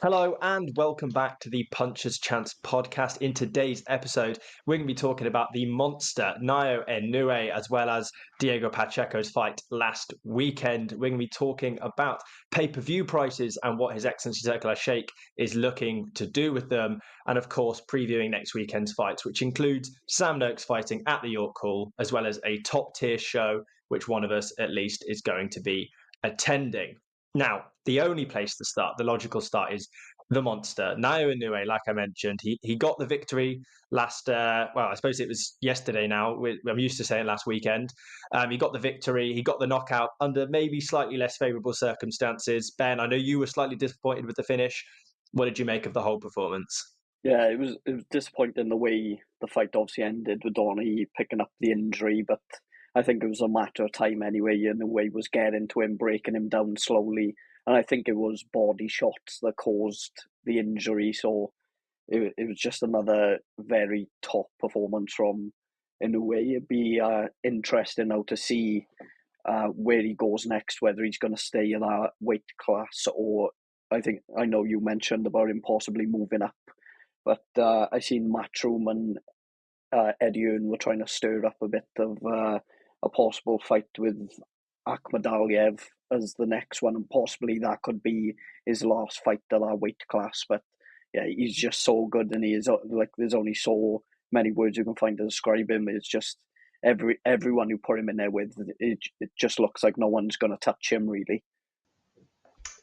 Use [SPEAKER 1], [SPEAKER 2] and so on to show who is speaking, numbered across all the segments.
[SPEAKER 1] Hello and welcome back to the Puncher's Chance podcast. In today's episode, we're going to be talking about the monster Naoya Inoue as well as Diego Pacheco's fight last weekend. We're going to be talking about pay-per-view prices and what His Excellency Alalshikh is looking to do with them. And of course, previewing next weekend's fights, which includes Sam Noakes fighting at the York Hall, as well as a top-tier show, which one of us at least is going to be attending. Now, the only place to start, the logical start, is the monster. Naoya Inoue, like I mentioned, he got the victory last, I suppose it was yesterday now. I'm used to saying last weekend. He got the victory. He got the knockout under maybe slightly less favourable circumstances. Ben, I know you were slightly disappointed with the finish. What did you make of the whole performance?
[SPEAKER 2] Yeah, it was disappointing the way the fight obviously ended with Doheny picking up the injury, but I think it was a matter of time anyway. Inoue was getting to him, breaking him down slowly, and I think it was body shots that caused the injury. So it was just another very top performance from Inoue. It'd be interesting now to see where he goes next, whether he's going to stay in that weight class or I know you mentioned about him possibly moving up, but I seen Matchroom and Eddie Hearn were trying to stir up a bit of a possible fight with Akhmadaliev as the next one, and possibly that could be his last fight at that weight class. But yeah, he's just so good, and he is like there's only so many words you can find to describe him. It's just everyone who put him in there with it just looks like no one's going to touch him really.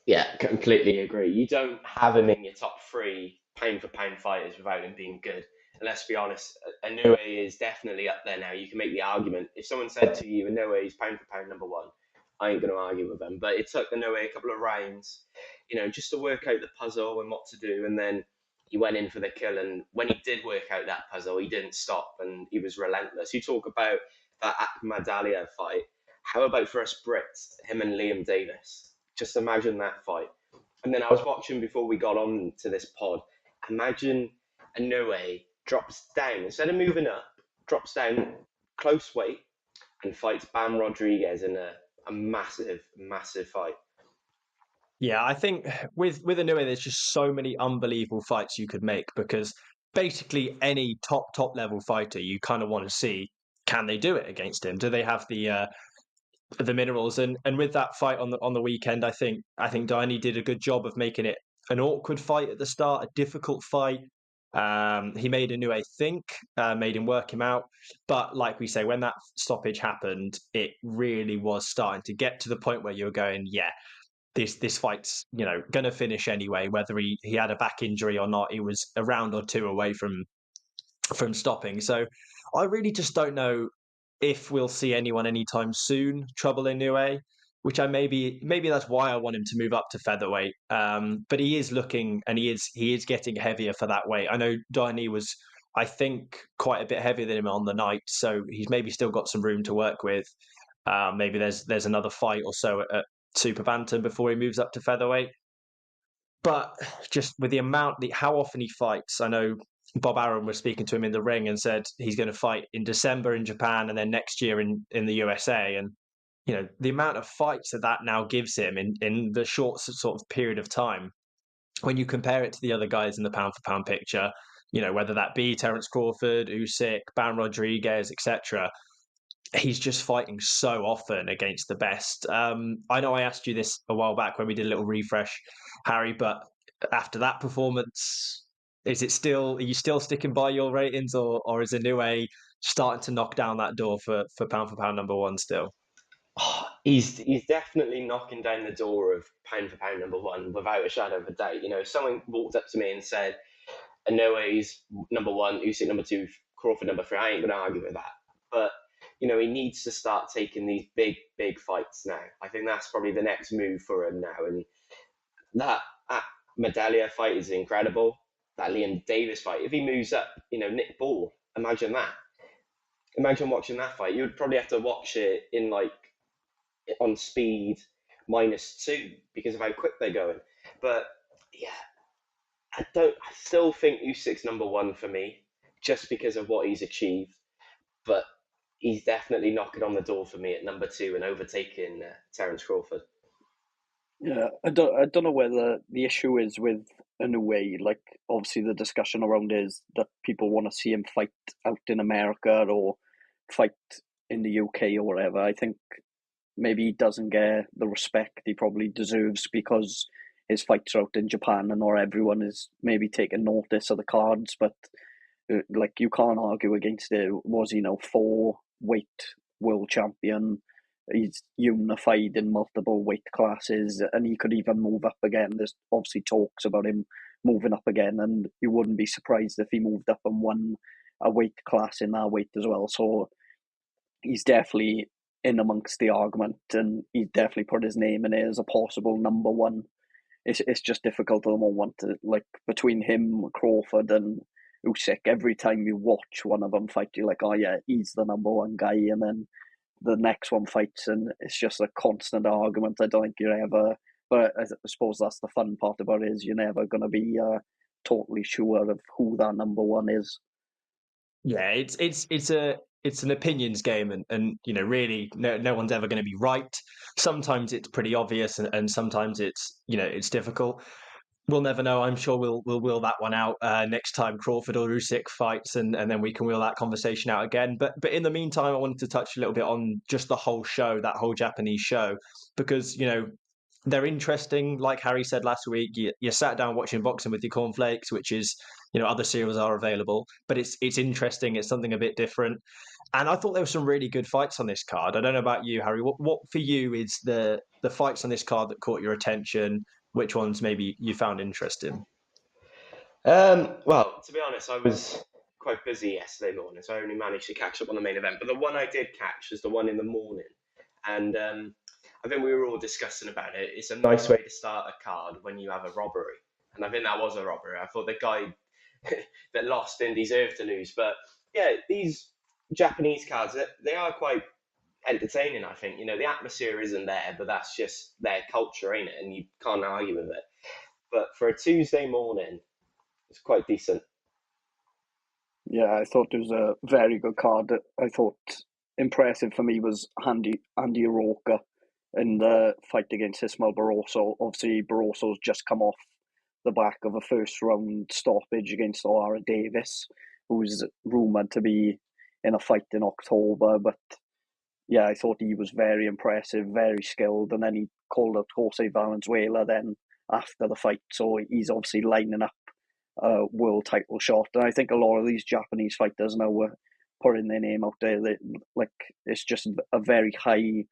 [SPEAKER 3] Yeah, completely agree. You don't have him in your top three pound for pound fighters without him being good. And let's be honest, Inoue is definitely up there now. You can make the argument. If someone said to you, Inoue is pound for pound number one, I ain't going to argue with them. But it took Inoue a couple of rounds, just to work out the puzzle and what to do. And then he went in for the kill. And when he did work out that puzzle, he didn't stop and he was relentless. You talk about that Akhmadaliev fight. How about for us Brits, him and Liam Davis? Just imagine that fight. And then I was watching before we got on to this pod. Imagine Inoue drops down, instead of moving up, drops down close weight and fights Bam Rodriguez in a massive, massive fight.
[SPEAKER 1] Yeah, I think with Inoue, there's just so many unbelievable fights you could make because basically any top level fighter you kind of want to see, can they do it against him? Do they have the minerals? And with that fight on the weekend, I think Doheny did a good job of making it an awkward fight at the start, a difficult fight. He made Inoue think, made him work him out. But like we say, when that stoppage happened, it really was starting to get to the point where you were going, yeah, this fight's going to finish anyway. Whether he had a back injury or not, he was a round or two away from stopping. So I really just don't know if we'll see anyone anytime soon trouble Inoue, which maybe that's why I want him to move up to featherweight. But he is looking, and he is getting heavier for that weight. I know Doheny was, I think, quite a bit heavier than him on the night, so he's maybe still got some room to work with. Maybe there's another fight or so at super bantam before he moves up to featherweight. But just with how often he fights, I know Bob Arum was speaking to him in the ring and said he's going to fight in December in Japan and then next year in the USA. And, the amount of fights that now gives him in the short sort of period of time, when you compare it to the other guys in the pound for pound picture, whether that be Terence Crawford, Usyk, Bam Rodriguez, etc., he's just fighting so often against the best. I know I asked you this a while back when we did a little refresh, Harry, but after that performance, are you still sticking by your ratings, or is Inoue starting to knock down that door for pound number one still?
[SPEAKER 3] Oh, he's definitely knocking down the door of pound for pound number one without a shadow of a doubt. If someone walked up to me and said, Inoue's number one, Usyk number two, Crawford number three, I ain't going to argue with that. But he needs to start taking these big fights now. I think that's probably the next move for him now. And that Medallia fight is incredible. That Liam Davis fight, if he moves up, Nick Ball, imagine that. Imagine watching that fight. You would probably have to watch it in on speed -2 because of how quick they're going. But yeah, I still think Usyk's number one for me, just because of what he's achieved. But he's definitely knocking on the door for me at number two and overtaking Terence Crawford.
[SPEAKER 2] Yeah, I don't know whether the issue is with Inoue, like obviously the discussion around is that people want to see him fight out in America or fight in the UK or whatever. I think maybe he doesn't get the respect he probably deserves because his fights are out in Japan and not everyone is maybe taking notice of the cards. But like you can't argue against it. Was he 4-weight world champion? He's unified in multiple weight classes, and he could even move up again. There's obviously talks about him moving up again, and you wouldn't be surprised if he moved up and won a weight class in that weight as well. So he's definitely in amongst the argument, and he's definitely put his name in it as a possible number one. It's just difficult at the moment. Like between him, Crawford, and Usyk, every time you watch one of them fight, you're like, oh yeah, he's the number one guy, and then the next one fights, and it's just a constant argument. I don't think you're ever, but I suppose that's the fun part about it, is you're never going to be totally sure of who that number one is.
[SPEAKER 1] Yeah, it's an opinions game, and really no one's ever going to be right. Sometimes it's pretty obvious, and sometimes it's difficult. We'll never know. I'm sure we'll wheel that one out next time Crawford or Usyk fights, and then we can wheel that conversation out again. But in the meantime, I wanted to touch a little bit on just the whole show, that whole Japanese show, because they're interesting. Like Harry said last week, you sat down watching boxing with your cornflakes, which is other cereals are available, but it's interesting. It's something a bit different, and I thought there were some really good fights on this card. I don't know about you, Harry. What for you is the fights on this card that caught your attention? Which ones maybe you found interesting?
[SPEAKER 3] Well, to be honest, I was quite busy yesterday morning, so I only managed to catch up on the main event. But the one I did catch was the one in the morning, and I think we were all discussing about it. It's a nice way to start a card when you have a robbery, and I think that was a robbery. I thought the guy that lost didn't deserve to lose, but yeah, these Japanese cards they are quite entertaining. I think the atmosphere isn't there, but that's just their culture, ain't it? And you can't argue with it. But for a Tuesday morning, it's quite decent.
[SPEAKER 2] Yeah, I thought it was a very good card. I thought impressive for me was Andy Roca in the fight against Ismael Barroso. Obviously, Barroso's just come off the back of a first round stoppage against O'Hara Davis, who's rumoured to be in a fight in October. But yeah, I thought he was very impressive, very skilled, and then he called out Jose Valenzuela then after the fight. So he's obviously lining up a world title shot. And I think a lot of these Japanese fighters now were putting their name out there. It's just a very high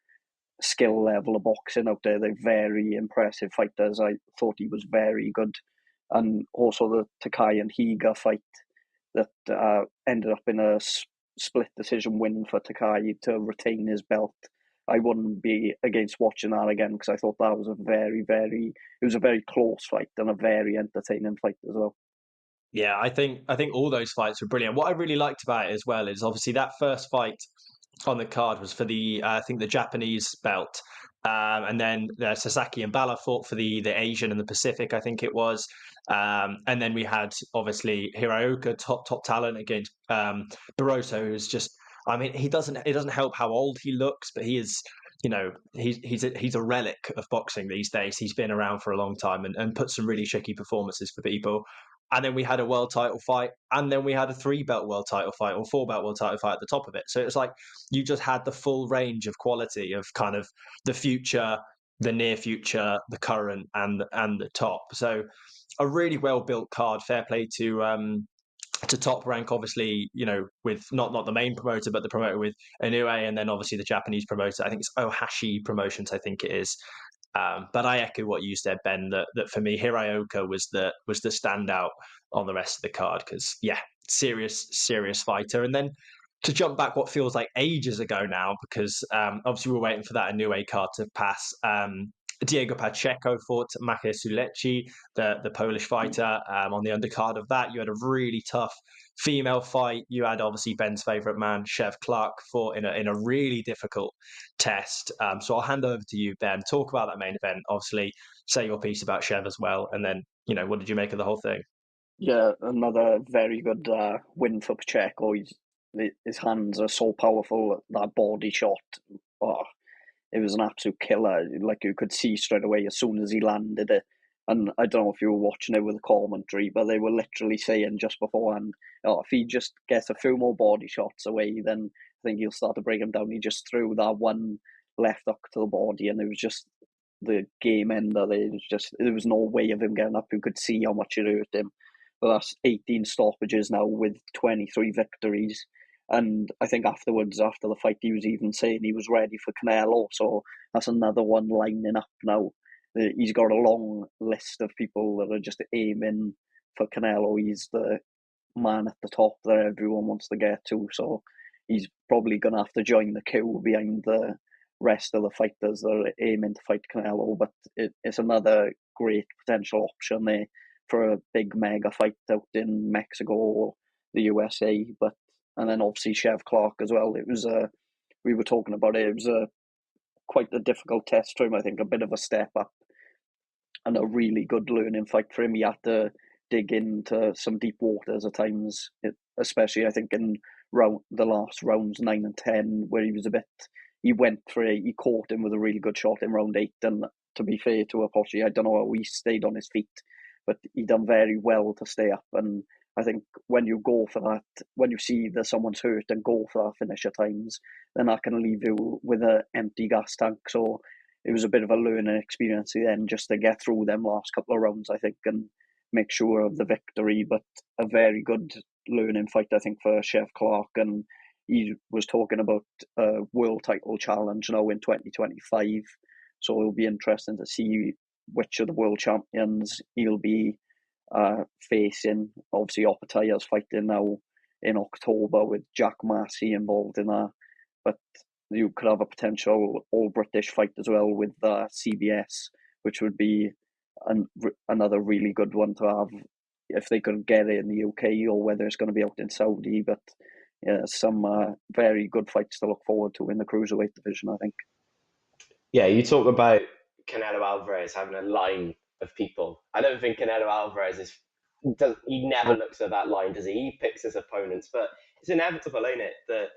[SPEAKER 2] skill level of boxing out there. They're very impressive fighters. I thought he was very good. And also the Takai and Higa fight that ended up in a split decision win for Takai to retain his belt. I wouldn't be against watching that again because I thought that was it was a very close fight and a very entertaining fight as well.
[SPEAKER 1] Yeah, I think all those fights were brilliant. What I really liked about it as well is obviously that first fight on the card was for the I think the Japanese belt, and then Sasaki and Bala fought for the Asian and the Pacific, I think it was, and then we had obviously Hiraoka, top talent, against Barroso, who's just, I mean, it doesn't help how old he looks, but he is. He's a relic of boxing these days. He's been around for a long time and put some really shaky performances for people. And then we had a world title fight, and then we had a 3-belt world title fight or 4-belt world title fight at the top of it. So it's like you just had the full range of quality of kind of the future, the near future, the current, and the top. So a really well built card. Fair play to Top Rank, obviously, with not the main promoter, but the promoter with Inoue, and then obviously the Japanese promoter. I think it's Ohashi Promotions, I think it is. But I echo what you said, Ben, that for me, Hiraoka was the standout on the rest of the card because, yeah, serious fighter. And then to jump back what feels like ages ago now, because obviously we're waiting for that Inoue card to pass. Diego Pacheco fought Maciej Sulecki, the Polish fighter. On the undercard of that, you had a really tough female fight. You had obviously Ben's favourite man, Chev Clark, fought in a really difficult test. So I'll hand over to you, Ben. Talk about that main event. Obviously, say your piece about Chev as well, and then what did you make of the whole thing?
[SPEAKER 2] Yeah, another very good win for Pacheco. His hands are so powerful. That body shot, oh, it was an absolute killer. Like you could see straight away as soon as he landed it. And I don't know if you were watching it with the commentary, but they were literally saying just beforehand, oh, if he just gets a few more body shots away, then I think he'll start to break him down. He just threw that one left hook to the body, and it was just the game ender. There was no way of him getting up. You could see how much it hurt him. But that's 18 stoppages now with 23 victories. And I think afterwards, after the fight, he was even saying he was ready for Canelo. So that's another one lining up now. He's got a long list of people that are just aiming for Canelo. He's the man at the top that everyone wants to get to. So he's probably going to have to join the queue behind the rest of the fighters that are aiming to fight Canelo. But it's another great potential option there for a big mega fight out in Mexico or the USA. And then obviously Chev Clark as well. It was we were talking about it. It was quite a difficult test for him. I think a bit of a step up and a really good learning fight for him. He had to dig into some deep waters at times, especially I think in the last rounds 9 and 10, where he went for it. He caught him with a really good shot in round 8. And to be fair to Apoche, I don't know how he stayed on his feet, but he done very well to stay up. And I think when you go for that, when you see that someone's hurt and go for that finish at times, then that can leave you with an empty gas tank. So it was a bit of a learning experience then, just to get through them last couple of rounds, I think, and make sure of the victory. But a very good learning fight, I think, for Chev Clark. And he was talking about a world title challenge now in 2025. So it'll be interesting to see which of the world champions he'll be facing. Obviously, Opetaya's fighting now in October with Jack Massey involved in that. But you could have a potential all-British fight as well with CBS, which would be another really good one to have if they could get it in the UK, or whether it's going to be out in Saudi. But yeah, some very good fights to look forward to in the cruiserweight division, I think.
[SPEAKER 3] Yeah, you talk about Canelo Alvarez having a line of people. I don't think Canelo Alvarez he never looks at that line, does he? He picks his opponents, but it's inevitable, ain't it? That,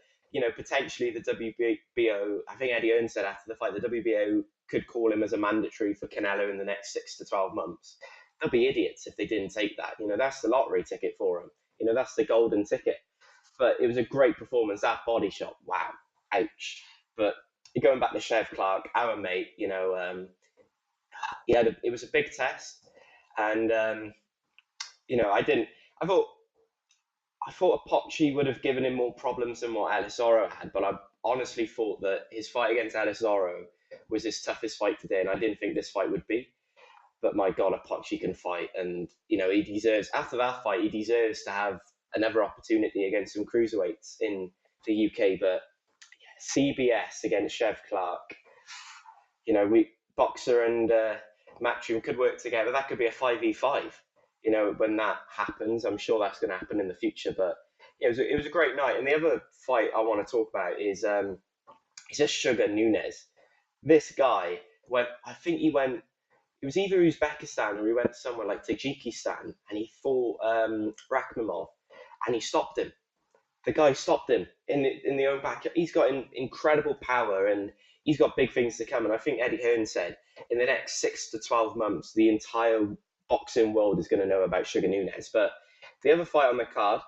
[SPEAKER 3] potentially the WBO, I think Eddie Hearn said after the fight, the WBO could call him as a mandatory for Canelo in the next 6 to 12 months. They'll be idiots if they didn't take that. That's the lottery ticket for him. That's the golden ticket. But it was a great performance. That body shot, wow, ouch. But going back to Chev Clark, our mate, it was a big test. And, I thought Apoche would have given him more problems than what Ellis Oro had, but I honestly thought that his fight against Ellis Oro was his toughest fight today, and I didn't think this fight would be. But my God, Apoche can fight, and he deserves, after that fight, he deserves to have another opportunity against some cruiserweights in the UK. But CBS against Chev Clark, Boxer and Matchroom could work together. That could be a 5v5. When that happens, I'm sure that's going to happen in the future. But it was a great night. And the other fight I want to talk about is just Sugar Nunes. This guy it was either Uzbekistan or he went somewhere like Tajikistan, and he fought Rakhimov, and he stopped him. The guy stopped him in the own back. He's got incredible power, and he's got big things to come. And I think Eddie Hearn said in the next 6 to 12 months, the entire boxing world is going to know about Sugar Nunes. But the other fight on the card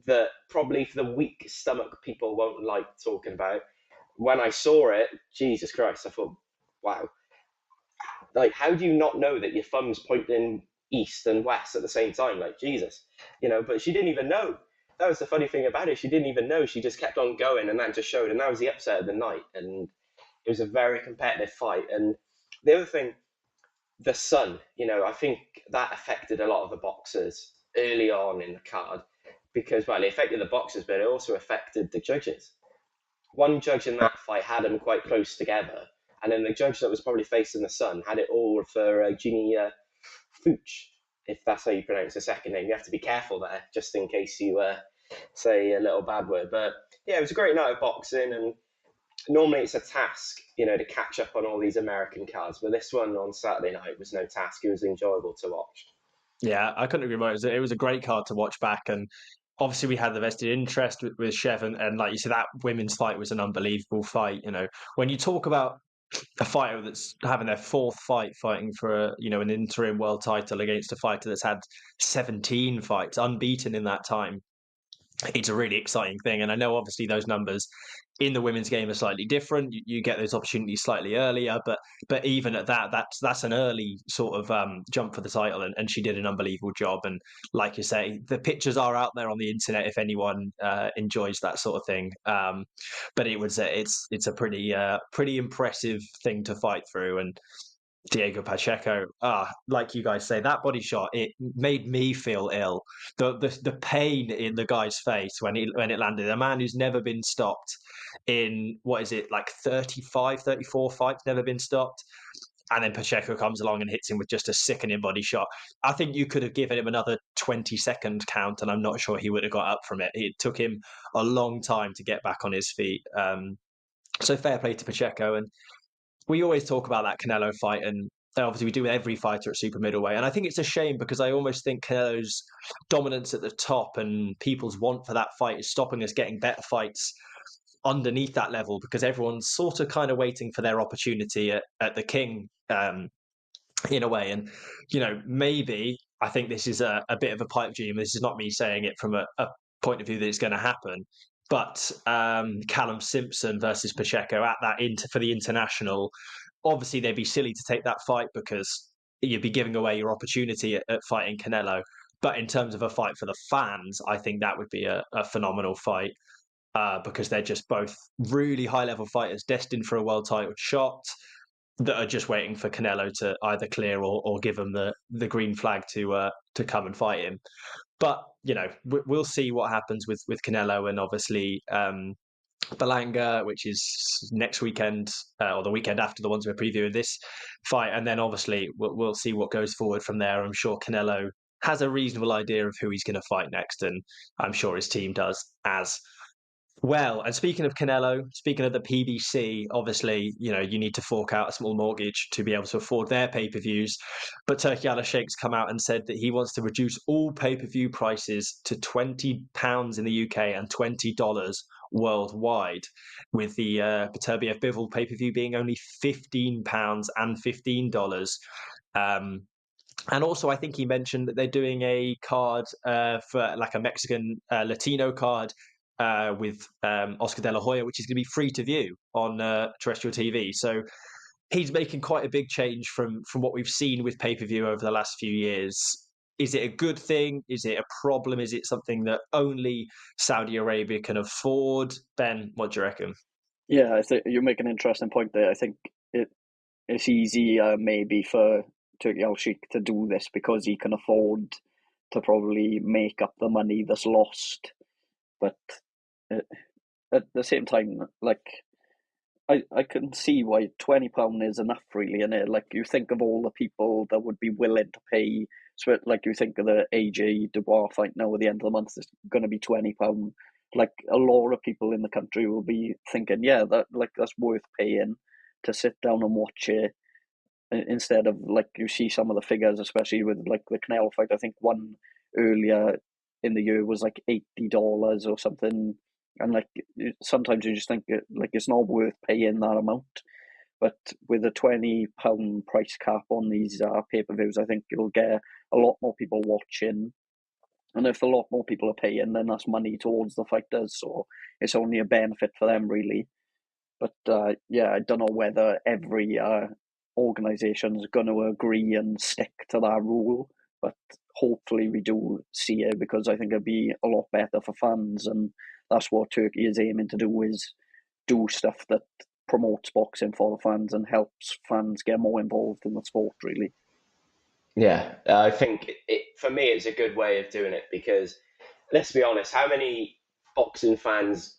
[SPEAKER 3] that probably for the weak stomach people won't like talking about, when I saw it, Jesus Christ, I thought, wow. Like, how do you not know that your thumb's pointing east and west at the same time? Like, Jesus. But she didn't even know. That was the funny thing about it. She didn't even know. She just kept on going, and that just showed. And that was the upset of the night. And it was a very competitive fight. And the other thing, the sun, I think that affected a lot of the boxers early on in the card because, well, it affected the boxers, but it also affected the judges. One judge in that fight had them quite close together, and then the judge that was probably facing the sun had it all for Ginny Fuch, if that's how you pronounce the second name. You have to be careful there, just in case you say a little bad word. But yeah, it was a great night of boxing, and normally it's a task, to catch up on all these American cards, but this one on Saturday night was no task. It was enjoyable to watch.
[SPEAKER 1] Yeah, I couldn't agree more. It was a great card to watch back, and obviously we had the vested interest with Chev, and like you said, that women's fight was an unbelievable fight. When you talk about a fighter that's having their fourth fight fighting for an interim world title against a fighter that's had 17 fights unbeaten in that time. It's a really exciting thing. And I know obviously those numbers in the women's game are slightly different. You get those opportunities slightly earlier, but even at that's an early sort of jump for the title, and she did an unbelievable job. And like you say, the pictures are out there on the internet if anyone enjoys that sort of thing. But it's a pretty impressive thing to fight through. And Diego Pacheco, like you guys say, that body shot, it made me feel ill. The pain in the guy's face when it landed. A man who's never been stopped in, what is it, like 35, 34 fights, never been stopped. And then Pacheco comes along and hits him with just a sickening body shot. I think you could have given him another 20-second count, and I'm not sure he would have got up from it. It took him a long time to get back on his feet. So fair play to Pacheco. And we always talk about that Canelo fight, and obviously we do with every fighter at super middleweight. And I think it's a shame because I almost think Canelo's dominance at the top and people's want for that fight is stopping us getting better fights underneath that level, because everyone's sort of kind of waiting for their opportunity at the King, in a way. And, maybe I think this is a bit of a pipe dream. This is not me saying it from a point of view that it's going to happen. But Callum Simpson versus Pacheco at that for the international, obviously they'd be silly to take that fight because you'd be giving away your opportunity at fighting Canelo. But in terms of a fight for the fans, I think that would be a phenomenal fight because they're just both really high-level fighters destined for a world title shot that are just waiting for Canelo to either clear or give them the green flag to come and fight him. But, we'll see what happens with Canelo and obviously Balanga, which is next weekend or the weekend after the ones we're previewing this fight. And then obviously we'll see what goes forward from there. I'm sure Canelo has a reasonable idea of who he's going to fight next, and I'm sure his team does as well. And speaking of Canelo, speaking of the PBC, obviously, you need to fork out a small mortgage to be able to afford their pay-per-views. But Turki Alalshikh's come out and said that he wants to reduce all pay-per-view prices to £20 in the UK and $20 worldwide, with the Beterbiev Bivol pay-per-view being only £15 and $15. And also, I think he mentioned that they're doing a card for like a Mexican Latino card with Oscar De La Hoya, which is going to be free to view on terrestrial TV. So he's making quite a big change from what we've seen with pay-per-view over the last few years. Is it a good thing? Is it a problem? Is it something that only Saudi Arabia can afford? Ben, what do you reckon?
[SPEAKER 2] Yeah, I think you make an interesting point there. I think it's easy maybe for Turki Alalshikh to do this because he can afford to probably make up the money that's lost. But at the same time, like, I can see why £20 is enough, really, and like you think of all the people that would be willing to pay. So, like you think of the AJ Dubois fight now at the end of the month, it's going to be £20. Like a lot of people in the country will be thinking, yeah, that's worth paying to sit down and watch it, instead of, like, you see some of the figures, especially with like the Canelo fight. I think one earlier in the year was like $80 or something. And like sometimes you just think like it's not worth paying that amount, but with a £20 price cap on these pay-per-views, I think it'll get a lot more people watching, and if a lot more people are paying, then that's money towards the fighters, so it's only a benefit for them, really. But yeah, I don't know whether every organisation is going to agree and stick to that rule, but hopefully we do see it, because I think it'd be a lot better for fans, and that's what Turkey is aiming to do, is do stuff that promotes boxing for the fans and helps fans get more involved in the sport, really.
[SPEAKER 3] Yeah, I think for me it's a good way of doing it, because let's be honest, how many boxing fans,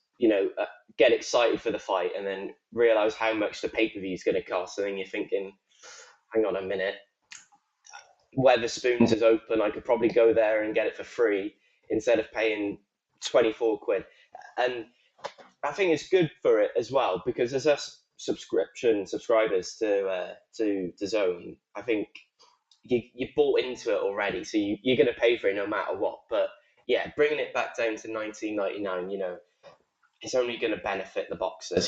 [SPEAKER 3] get excited for the fight and then realise how much the pay-per-view is going to cost, and then you're thinking, hang on a minute, Weatherspoons is open, I could probably go there and get it for free instead of paying 24 quid. And I think it's good for it as well, because as us subscribers to DAZN, I think you bought into it already, so you're going to pay for it no matter what. But yeah, bringing it back down to $19.99, it's only going to benefit the boxers.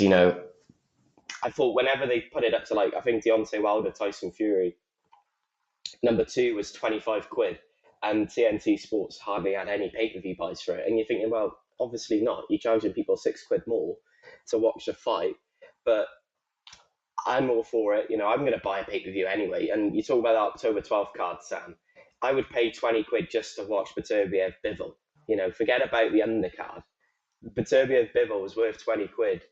[SPEAKER 3] I thought whenever they put it up to like, I think Deontay Wilder, Tyson Fury, number 2 was 25 quid, and TNT Sports hardly had any pay-per-view buys for it. And you're thinking, well, obviously not. You're charging people 6 quid more to watch a fight, but I'm all for it. I'm going to buy a pay-per-view anyway. And you talk about the October 12th card, Sam. I would pay 20 quid just to watch Beterbiev Bivol. Forget about the undercard. Beterbiev Bivol was worth 20 quid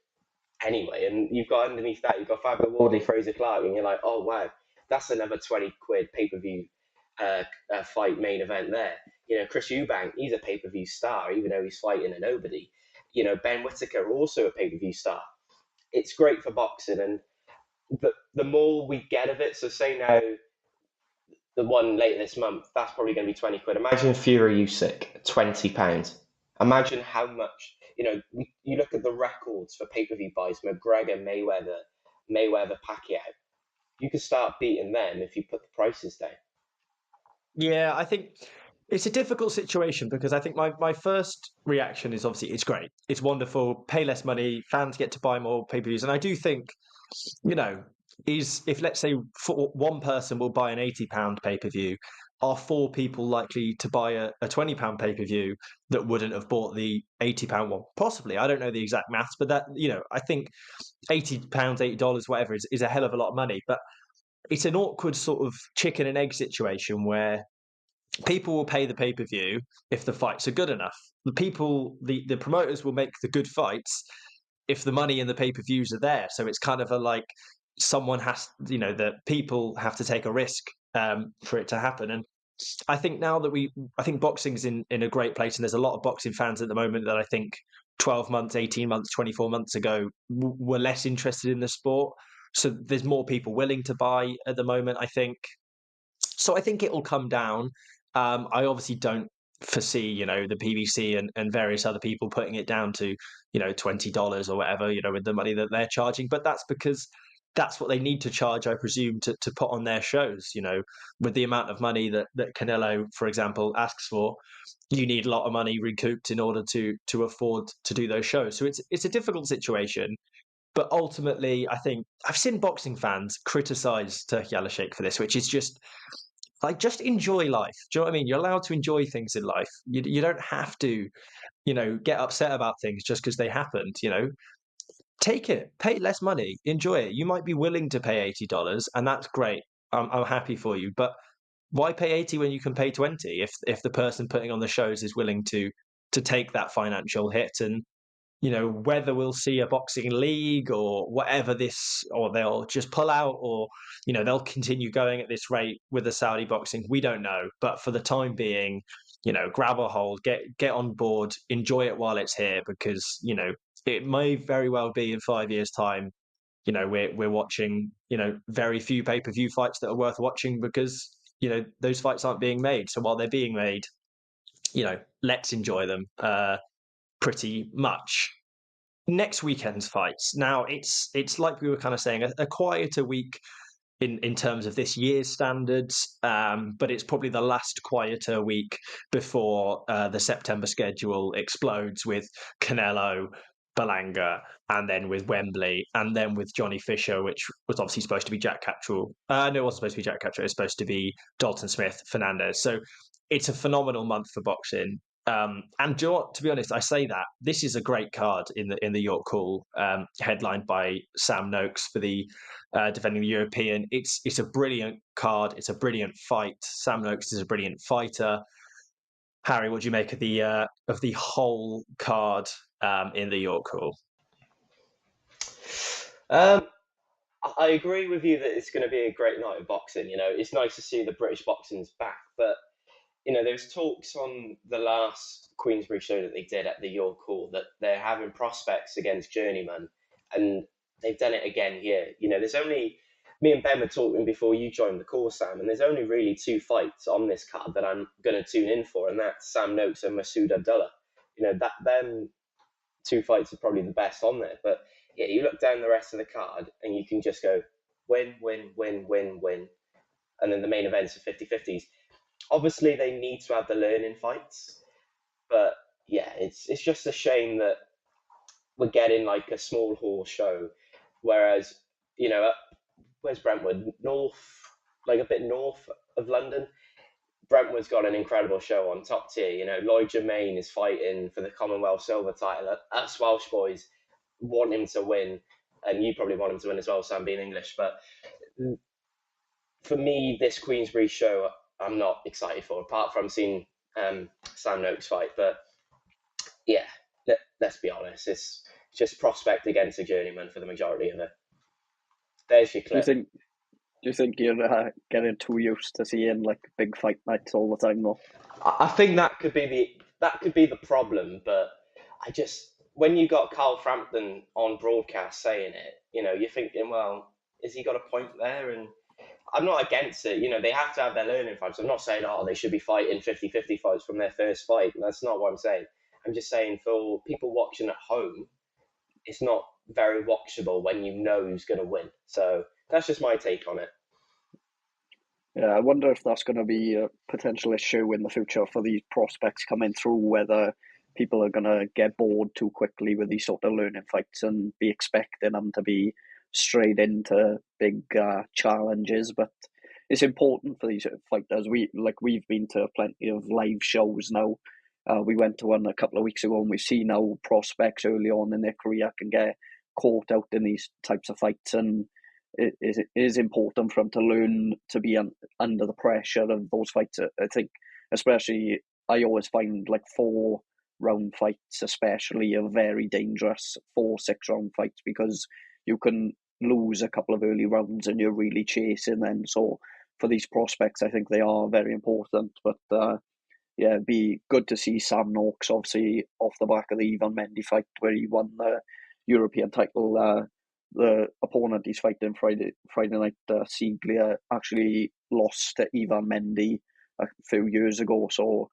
[SPEAKER 3] anyway. And you've got underneath that, you've got Fabio Wardley, Fraser Clark, and you're like, oh, wow, that's another 20 quid pay-per-view fight main event there. Chris Eubank, he's a pay-per-view star, even though he's fighting a nobody. Ben Whittaker, also a pay-per-view star. It's great for boxing, and the more we get of it, so say now the one later this month, that's probably going to be 20 quid. Imagine Fury Usyk, £20. Imagine how much, you look at the records for pay-per-view buys, McGregor, Mayweather, Pacquiao. You could start beating them if you put the prices down.
[SPEAKER 1] Yeah, I think it's a difficult situation because I think my first reaction is obviously it's great. It's wonderful. Pay less money. Fans get to buy more pay-per-views. And I do think, if let's say one person will buy an £80 pay-per-view, are 4 people likely to buy a £20 pay-per-view that wouldn't have bought the £80 one? Possibly. I don't know the exact maths, but that, I think £80, $80, whatever, is a hell of a lot of money. But it's an awkward sort of chicken and egg situation where people will pay the pay-per-view if the fights are good enough. The promoters will make the good fights if the money and the pay-per-views are there. So it's kind of someone has, the people have to take a risk for it to happen. And I think now that I think boxing's in a great place, and there's a lot of boxing fans at the moment that I think 12 months, 18 months, 24 months ago were less interested in the sport. So there's more people willing to buy at the moment, I think. So I think it will come down. I obviously don't foresee, the PBC and various other people putting it down to, $20 or whatever, with the money that they're charging. But that's because that's what they need to charge, I presume, to put on their shows. With the amount of money that Canelo, for example, asks for, you need a lot of money recouped in order to afford to do those shows. So it's a difficult situation. But ultimately, I think I've seen boxing fans criticize Turki Alalshikh for this, which is just enjoy life. Do you know what I mean? You're allowed to enjoy things in life. You don't have to, get upset about things just because they happened. Take it, pay less money, enjoy it. You might be willing to pay $80, and that's great. I'm happy for you. But why pay 80 when you can pay 20 if the person putting on the shows is willing to take that financial hit? And whether we'll see a boxing league or whatever or they'll just pull out, or, they'll continue going at this rate with the Saudi boxing, we don't know. But for the time being, grab a hold, get on board, enjoy it while it's here, because, it may very well be in 5 years' time, we're watching, very few pay-per-view fights that are worth watching because, those fights aren't being made. So while they're being made, let's enjoy them. Pretty much. Next weekend's fights. Now it's like we were kind of saying, a quieter week in terms of this year's standards, but it's probably the last quieter week before the September schedule explodes with Canelo, Berlanga, and then with Wembley, and then with Johnny Fisher, which was obviously supposed to be Jack Catterall. No, it wasn't supposed to be Jack Catterall. It was supposed to be Dalton Smith, Fernandez. So it's a phenomenal month for boxing. And do you know what, to be honest, I say that this is a great card in the York Hall, headlined by Sam Noakes for the defending the European. It's a brilliant card. It's a brilliant fight. Sam Noakes is a brilliant fighter. Harry, what do you make of the whole card in the York Hall?
[SPEAKER 3] I agree with you that it's going to be a great night of boxing. It's nice to see the British boxing's back, but there's talks on the last Queensberry show that they did at the York Hall that they're having prospects against journeyman, and they've done it again here. There's only, me and Ben were talking before you joined the call, Sam, and there's only really 2 fights on this card that I'm going to tune in for, and that's Sam Noakes and Masood Abdullah. Them 2 fights are probably the best on there. But yeah, you look down the rest of the card and you can just go win, win, win, win, win, and then the main events are 50-50s. Obviously, they need to have the learning fights, but yeah, it's just a shame that we're getting like a small hall show Whereas, where's Brentwood? Like a bit north of London. Brentwood's got an incredible show on Top Tier. Lloyd Germain is fighting for the Commonwealth silver title. Us Welsh boys want him to win, and you probably want him to win as well, Sam, being English. But for me, this Queensberry show, I'm not excited for, apart from seeing Sam Noakes fight. But yeah, let's be honest, it's just prospect against a journeyman for the majority of it. There's your clip.
[SPEAKER 2] Do you think you're getting too used to seeing like big fight nights all the time, though?
[SPEAKER 3] I think that could be the problem, but when you got Carl Frampton on broadcast saying it, you're thinking, well, has he got a point there? And I'm not against it. They have to have their learning fights. I'm not saying, they should be fighting 50-50 fights from their first fight. That's not what I'm saying. I'm just saying for people watching at home, it's not very watchable when you know who's going to win. So that's just my take on it.
[SPEAKER 2] Yeah, I wonder if that's going to be a potential issue in the future for these prospects coming through, whether people are going to get bored too quickly with these sort of learning fights and be expecting them to be straight into big challenges. But it's important for these fighters. We've been to plenty of live shows now. We went to one a couple of weeks ago, and we've seen how prospects early on in their career can get caught out in these types of fights, and it is important for them to learn to be under the pressure of those fights. I think, especially, I always find like 4-round fights, especially, are very dangerous. 4-6-round fights, because you can lose a couple of early rounds and you're really chasing them. So for these prospects, I think they are very important. But yeah, it'd be good to see Sam Noakes, obviously, off the back of the Ivan Mendy fight where he won the European title. The opponent he's fighting Friday night, Ceglia, actually lost to Ivan Mendy a few years ago. So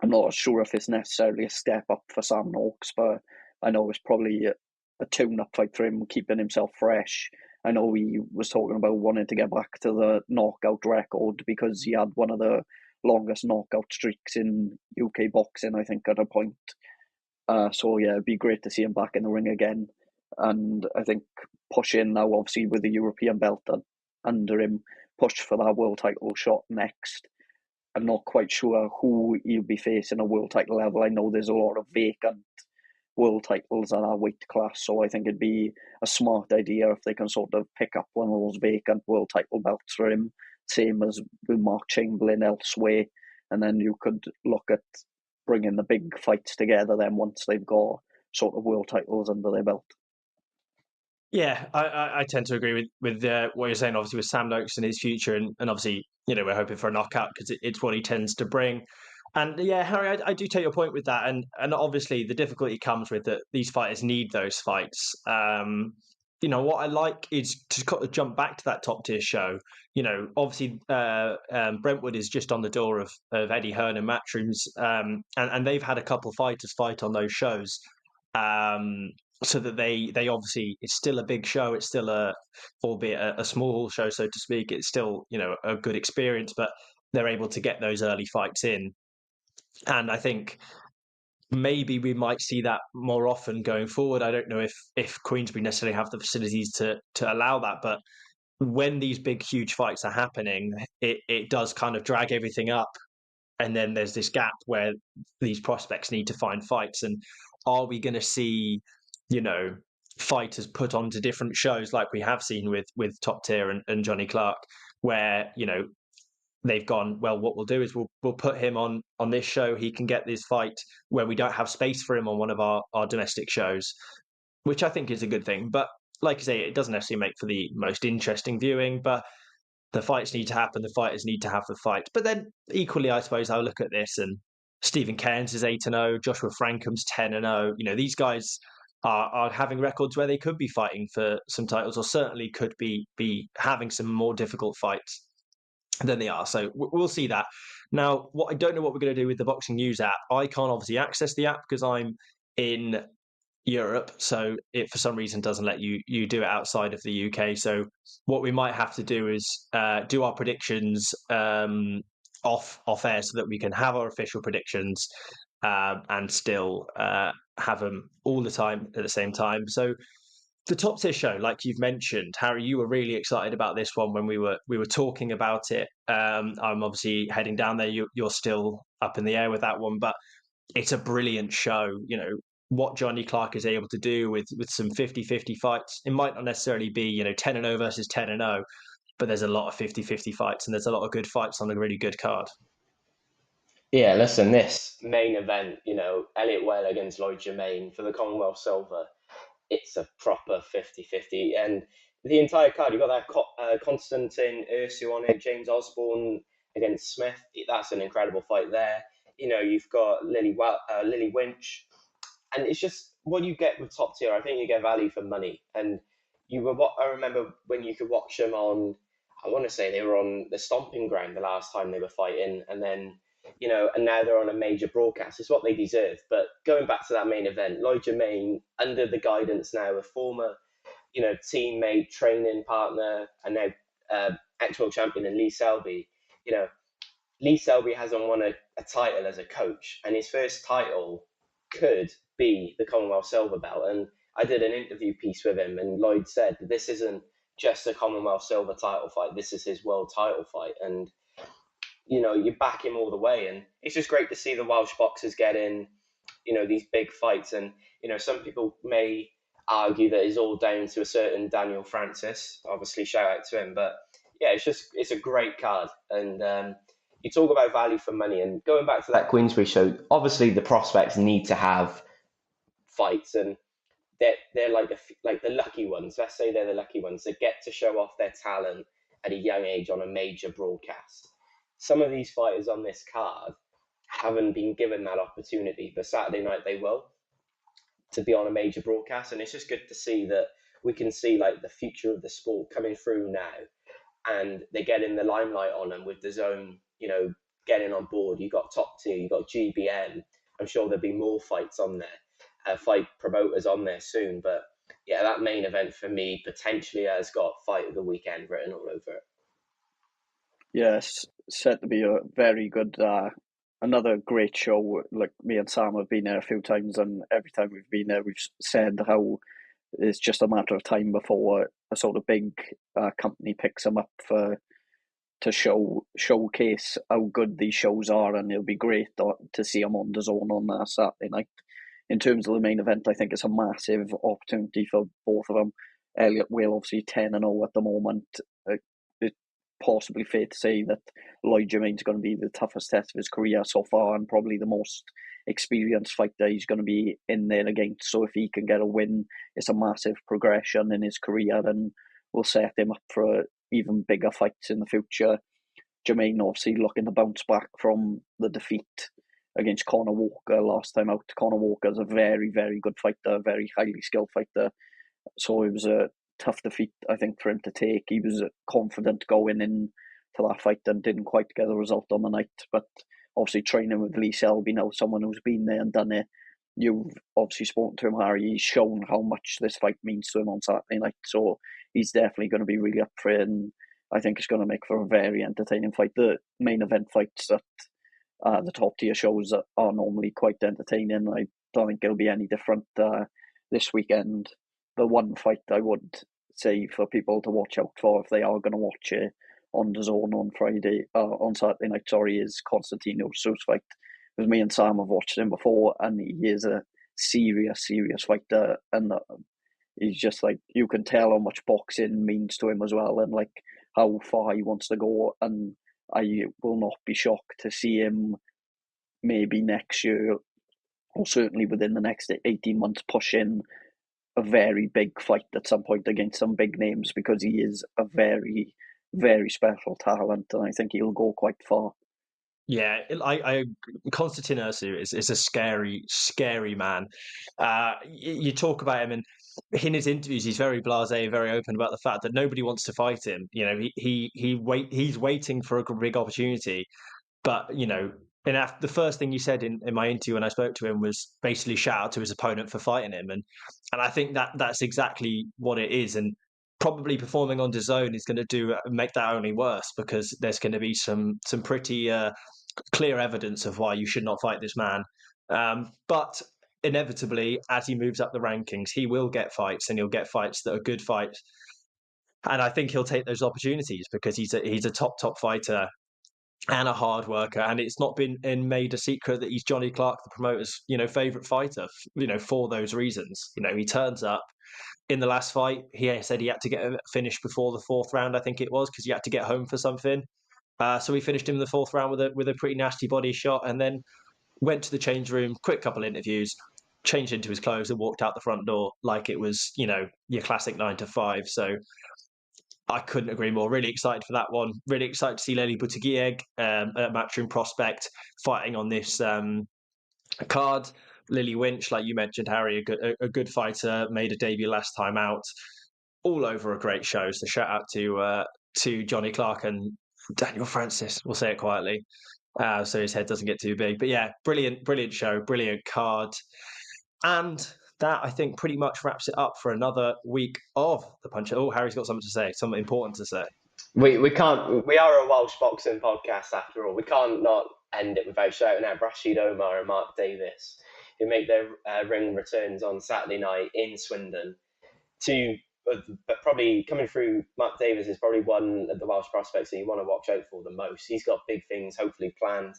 [SPEAKER 2] I'm not sure if it's necessarily a step up for Sam Noakes, but I know it's probably a tune-up fight for him, keeping himself fresh. I know he was talking about wanting to get back to the knockout record because he had one of the longest knockout streaks in UK boxing, I think, at a point. So yeah, it'd be great to see him back in the ring again. And I think pushing now, obviously, with the European belt under him, push for that world title shot next. I'm not quite sure who he'll be facing at world title level. I know there's a lot of vacant world titles at our weight class, so I think it'd be a smart idea if they can sort of pick up one of those vacant world title belts for him, same as with Mark Chamberlain elsewhere, and then you could look at bringing the big fights together then once they've got sort of world titles under their belt.
[SPEAKER 1] Yeah, I tend to agree with what you're saying, obviously, with Sam Noakes and his future. And obviously, we're hoping for a knockout because it's what he tends to bring. And yeah, Harry, I do take your point with that. And obviously, the difficulty comes with that these fighters need those fights. What I like is to jump back to that top tier show. Obviously, Brentwood is just on the door of Eddie Hearn and Matchrooms, and they've had a couple of fighters fight on those shows. So that they obviously, it's still a big show. It's still albeit a small show, so to speak. It's still, a good experience, but they're able to get those early fights in. And I think maybe we might see that more often going forward. I don't know if Queensberry necessarily have the facilities to allow that, but when these big, huge fights are happening, it does kind of drag everything up. And then there's this gap where these prospects need to find fights. And are we going to see, fighters put onto different shows like we have seen with Top Tier and Johnny Clark, where, they've gone, well, what we'll do is we'll put him on this show. He can get this fight where we don't have space for him on one of our domestic shows, which I think is a good thing. But like I say, it doesn't necessarily make for the most interesting viewing, but the fights need to happen. The fighters need to have the fight. But then equally, I suppose I'll look at this and Stephen Cairns is 8-0, Joshua Francom's 10-0. These guys are having records where they could be fighting for some titles, or certainly could be having some more difficult fights than they are. So we'll see that. Now, what I don't know what we're going to do with the Boxing News app. I can't obviously access the app because I'm in Europe, so it for some reason doesn't let you do it outside of the UK. So what we might have to do is do our predictions off air so that we can have our official predictions and still have them all the time at the same time. So the top tier show, like you've mentioned, Harry, you were really excited about this one when we were talking about it. I'm obviously heading down there. You're still up in the air with that one, but it's a brilliant show. What Johnny Clark is able to do with some 50-50 fights. It might not necessarily be 10-0 versus 10-0, but there's a lot of 50-50 fights, and there's a lot of good fights on a really good card.
[SPEAKER 3] Yeah, listen, this main event, Elliot Well against Lloyd Jermaine for the Commonwealth Silver, it's a proper 50-50. And the entire card, you've got that Konstantin Ursu on it, James Osborne against Smith. That's an incredible fight there. You've got Lily Winch. And it's just what you get with top tier. I think you get value for money. And I remember when you could watch them on, I want to say they were on the Stomping Ground the last time they were fighting. And then, and now they're on a major broadcast. It's what they deserve. But going back to that main event, Lloyd Jermaine, under the guidance now of former, teammate, training partner, and now ex-world champion in Lee Selby, Lee Selby hasn't won a title as a coach. And his first title could be the Commonwealth Silver Belt. And I did an interview piece with him, and Lloyd said that this isn't just a Commonwealth Silver title fight. This is his world title fight. And, you back him all the way. And it's just great to see the Welsh boxers get in, these big fights. And, some people may argue that it's all down to a certain Daniel Francis. Obviously, shout out to him. But, yeah, it's a great card. And you talk about value for money. And going back to that Queensberry show, obviously the prospects need to have fights, and they're like the lucky ones. Let's say they're the lucky ones that get to show off their talent at a young age on a major broadcast. Some of these fighters on this card haven't been given that opportunity, but Saturday night they will, to be on a major broadcast. And it's just good to see that we can see like the future of the sport coming through now, and they're getting the limelight on them with the zone, getting on board. You got top tier, you got GBM. I'm sure there'll be more fights on there, fight promoters on there soon. But yeah, that main event for me potentially has got fight of the weekend written all over it.
[SPEAKER 2] Yes, set to be a very good, another great show. Like me and Sam have been there a few times, and every time we've been there, we've said how it's just a matter of time before a sort of big company picks them up to showcase how good these shows are, and it'll be great to see them on the zone on Saturday night. In terms of the main event, I think it's a massive opportunity for both of them. Elliot Well, obviously 10-0 at the moment. It's possibly fair to say that Lloyd Jermaine's going to be the toughest test of his career so far, and probably the most experienced fighter he's going to be in there against. So if he can get a win, it's a massive progression in his career, and will set him up for even bigger fights in the future. Jermaine obviously looking to bounce back from the defeat against Conor Walker last time out. Conor Walker's a very, very good fighter, very highly skilled fighter. So it was a tough defeat, I think, for him to take. He was confident going in to that fight and didn't quite get the result on the night. But obviously training with Lee Selby now, someone who's been there and done it. You've obviously spoken to him, Harry. He's shown how much this fight means to him on Saturday night. So he's definitely going to be really up for it. And I think it's going to make for a very entertaining fight. The main event fights that the top tier shows are normally quite entertaining. I don't think it'll be any different this weekend. The one fight I would say for people to watch out for if they are going to watch it on the zone on Saturday night, is Konstantin Ursu's fight. Because me and Sam have watched him before, and he is a serious fighter, and he's just like, you can tell how much boxing means to him as well, and like how far he wants to go. And I will not be shocked to see him maybe next year, or certainly within the next 18 months, pushing a very big fight at some point against some big names, because he is a very, very special talent, and I think he'll go quite far.
[SPEAKER 1] Yeah, I Konstantin Ursu is a scary man. You talk about him, and in his interviews, he's very blasé, very open about the fact that nobody wants to fight him. He's waiting for a big opportunity, but and the first thing he said in my interview when I spoke to him was basically shout out to his opponent for fighting him, and I think that's exactly what it is. And probably performing on DAZN is going to make that only worse, because there's going to be some pretty clear evidence of why you should not fight this man. But inevitably, as he moves up the rankings, he will get fights, and he'll get fights that are good fights. And I think he'll take those opportunities because he's a top fighter and a hard worker. And it's not been made a secret that he's Johnny Clark, the promoter's, favorite fighter, for those reasons. He turns up. In the last fight, he said he had to get a finish before the fourth round, I think it was, because he had to get home for something. So we finished him in the fourth round with a pretty nasty body shot, and then went to the change room, quick couple interviews, changed into his clothes, and walked out the front door like it was, your classic 9 to 5. So I couldn't agree more. Really excited for that one. Really excited to see Lely Buttigieg, a Matchroom prospect, fighting on this card. Lily Winch, like you mentioned, Harry, a good fighter, made a debut last time out. All over a great show. So shout out to Johnny Clark and Daniel Francis. We'll say it quietly, so his head doesn't get too big. But yeah, brilliant show, brilliant card, and that I think pretty much wraps it up for another week of the Punch. Oh, Harry's got something to say, something important to say.
[SPEAKER 3] We can't. We are a Welsh boxing podcast after all. We can't not end it without shouting out Rashid Omar and Mark Davis, who make their ring returns on Saturday night in Swindon. But probably coming through, Mark Davis is probably one of the Welsh prospects that you want to watch out for the most. He's got big things hopefully planned,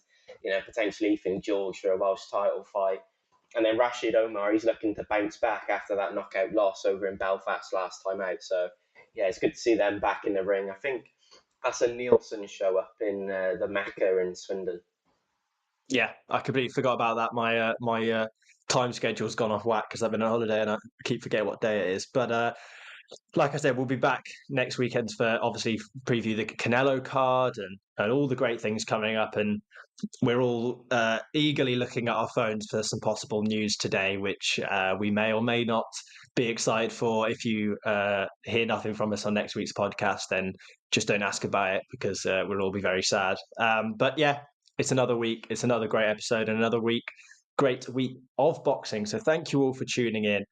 [SPEAKER 3] potentially Ethan George for a Welsh title fight. And then Rashid Omar, he's looking to bounce back after that knockout loss over in Belfast last time out. So, yeah, it's good to see them back in the ring. I think that's a Nielsen show up in the Mecca in Swindon.
[SPEAKER 1] Yeah, I completely forgot about that. My time schedule's gone off whack because I've been on holiday and I keep forgetting what day it is. But like I said, we'll be back next weekend for obviously preview the Canelo card and all the great things coming up. And we're all eagerly looking at our phones for some possible news today, which we may or may not be excited for. If you hear nothing from us on next week's podcast, then just don't ask about it because we'll all be very sad. But yeah, it's another week. It's another great episode and another great week of boxing. So thank you all for tuning in.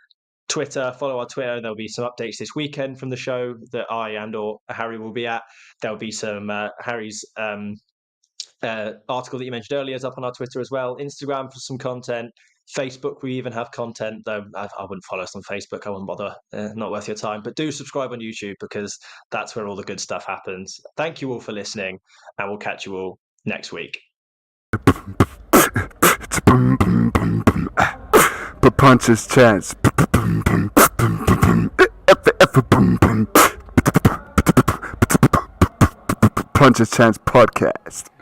[SPEAKER 1] Twitter, follow our Twitter. There'll be some updates this weekend from the show that I and/or Harry will be at. There'll be some Harry's article that you mentioned earlier is up on our Twitter as well. Instagram for some content. Facebook, we even have content. Though I wouldn't follow us on Facebook. I wouldn't bother. Not worth your time. But do subscribe on YouTube because that's where all the good stuff happens. Thank you all for listening, and we'll catch you all next week.
[SPEAKER 4] Punches chance. Punches Chance Podcast.